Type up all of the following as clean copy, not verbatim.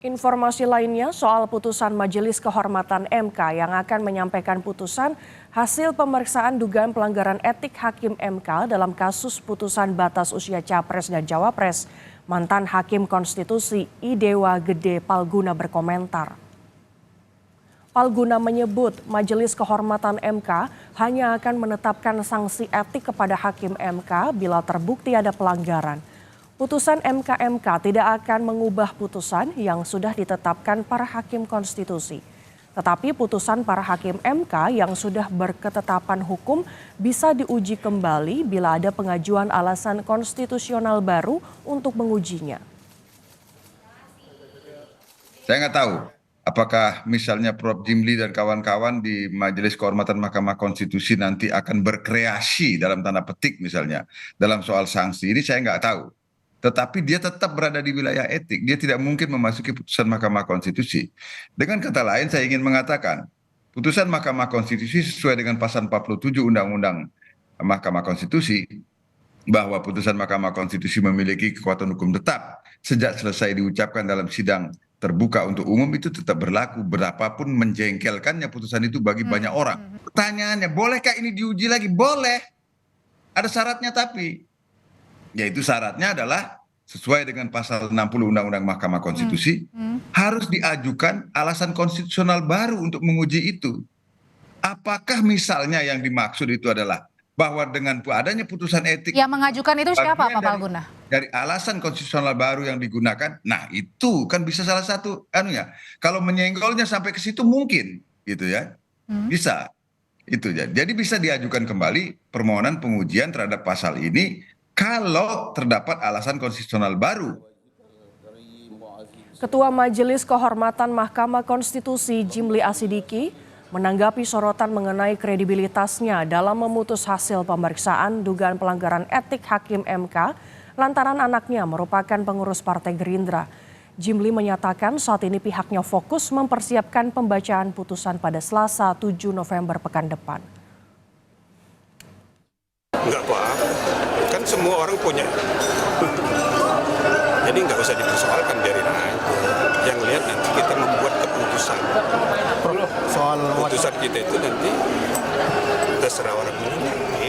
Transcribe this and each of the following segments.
Informasi lainnya soal putusan Majelis Kehormatan MK yang akan menyampaikan putusan hasil pemeriksaan dugaan pelanggaran etik Hakim MK dalam kasus putusan batas usia Capres dan Cawapres. Mantan Hakim Konstitusi Idewa Gede Palguna berkomentar. Palguna menyebut Majelis Kehormatan MK hanya akan menetapkan sanksi etik kepada Hakim MK bila terbukti ada pelanggaran. Putusan MK tidak akan mengubah putusan yang sudah ditetapkan para hakim konstitusi. Tetapi putusan para hakim MK yang sudah berketetapan hukum bisa diuji kembali bila ada pengajuan alasan konstitusional baru untuk mengujinya. Saya nggak tahu apakah misalnya Prof. Jimli dan kawan-kawan di Majelis Kehormatan Mahkamah Konstitusi nanti akan berkreasi dalam tanda petik misalnya dalam soal sanksi ini, saya nggak tahu. Tetapi dia tetap berada di wilayah etik. Dia tidak mungkin memasuki putusan Mahkamah Konstitusi. Dengan kata lain, saya ingin mengatakan, putusan Mahkamah Konstitusi sesuai dengan pasal 47 Undang-Undang Mahkamah Konstitusi, bahwa putusan Mahkamah Konstitusi memiliki kekuatan hukum tetap sejak selesai diucapkan dalam sidang terbuka untuk umum, itu tetap berlaku berapapun menjengkelkannya putusan itu bagi banyak orang. Pertanyaannya, bolehkah ini diuji lagi? Boleh. Ada syaratnya tapi. Yaitu syaratnya adalah sesuai dengan pasal 60 Undang-Undang Mahkamah Konstitusi, harus diajukan alasan konstitusional baru untuk menguji itu. Apakah misalnya yang dimaksud itu adalah bahwa dengan adanya putusan etik, yang mengajukan itu siapa Pak Palguna? Dari alasan konstitusional baru yang digunakan, nah itu kan bisa salah satu kalau menyenggolnya sampai ke situ mungkin gitu ya, bisa itu ya. Jadi bisa diajukan kembali permohonan pengujian terhadap pasal ini kalau terdapat alasan konstitusional baru. Ketua Majelis Kehormatan Mahkamah Konstitusi Jimli Asidiki menanggapi sorotan mengenai kredibilitasnya dalam memutus hasil pemeriksaan dugaan pelanggaran etik Hakim MK lantaran anaknya merupakan pengurus Partai Gerindra. Jimli menyatakan saat ini pihaknya fokus mempersiapkan pembacaan putusan pada Selasa 7 November pekan depan. Enggak apa-apa, kan semua orang punya. Jadi nggak usah dipersoalkan, biarin aja. Yang lihat nanti kita membuat keputusan. Soal keputusan kita itu nanti terserah orang menilai.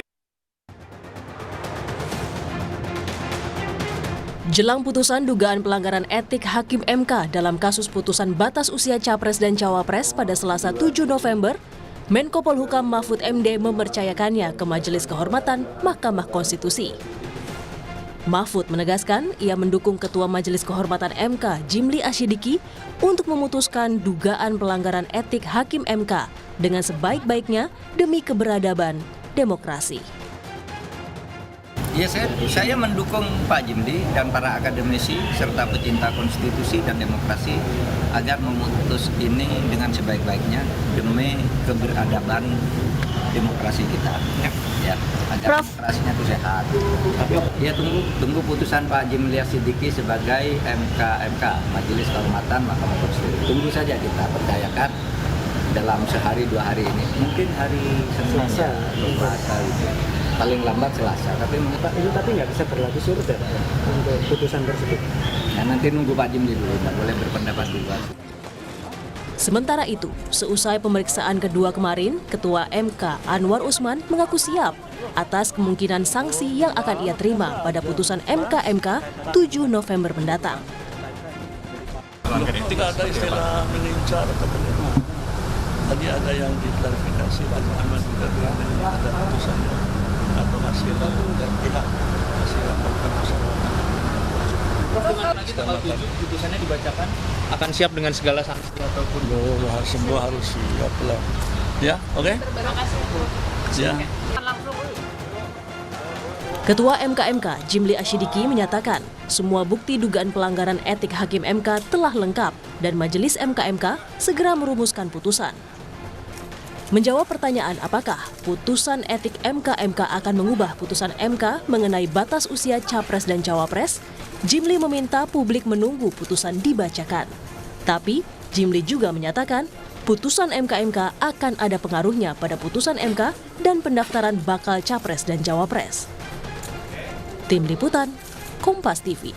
Jelang putusan dugaan pelanggaran etik Hakim MK dalam kasus putusan batas usia Capres dan Cawapres pada Selasa 7 November, Menko Polhukam Mahfud MD mempercayakannya ke Majelis Kehormatan Mahkamah Konstitusi. Mahfud menegaskan ia mendukung Ketua Majelis Kehormatan MK Jimli Asidiki untuk memutuskan dugaan pelanggaran etik Hakim MK dengan sebaik-baiknya demi keberadaban demokrasi. Ya, saya mendukung Pak Jimli dan para akademisi serta pecinta konstitusi dan demokrasi agar memutus ini dengan sebaik-baiknya demi keberadaban demokrasi kita. Ya, agar demokrasinya itu sehat. Ya, tunggu putusan Pak Jimli Asidiki sebagai MK Majelis Kehormatan Mahkamah Konstitusi. Tunggu saja, kita percayakan dalam sehari 2 hari ini. Mungkin hari Selasa itu. Paling lambat Selasa, tapi nggak bisa berlaku surut ya Pak untuk putusan tersebut. Ya, nanti nunggu Pak Jimli dulu, nggak boleh berpendapat dulu. Sementara itu, seusai pemeriksaan kedua kemarin, Ketua MK Anwar Usman mengaku siap atas kemungkinan sanksi yang akan ia terima pada putusan MK 7 November mendatang. Tidak ada istilah mengincar atau mengincar. Tadi ada yang diklarifikasi, Anwar juga ada putusannya atau hasil dan pihak hasil keputusan. Lagi tanggal 7 putusannya dibacakan, akan siap dengan segala sanksi ataupun semua harus siap lah. Ya, oke? Terima kasih. Ya. Ketua MK Jimli Asidiki menyatakan semua bukti dugaan pelanggaran etik Hakim MK telah lengkap dan Majelis MK segera merumuskan putusan. Menjawab pertanyaan apakah putusan etik MK akan mengubah putusan MK mengenai batas usia Capres dan Cawapres, Jimli meminta publik menunggu putusan dibacakan. Tapi Jimli juga menyatakan putusan MK akan ada pengaruhnya pada putusan MK dan pendaftaran bakal Capres dan Cawapres. Tim Liputan, Kompas TV.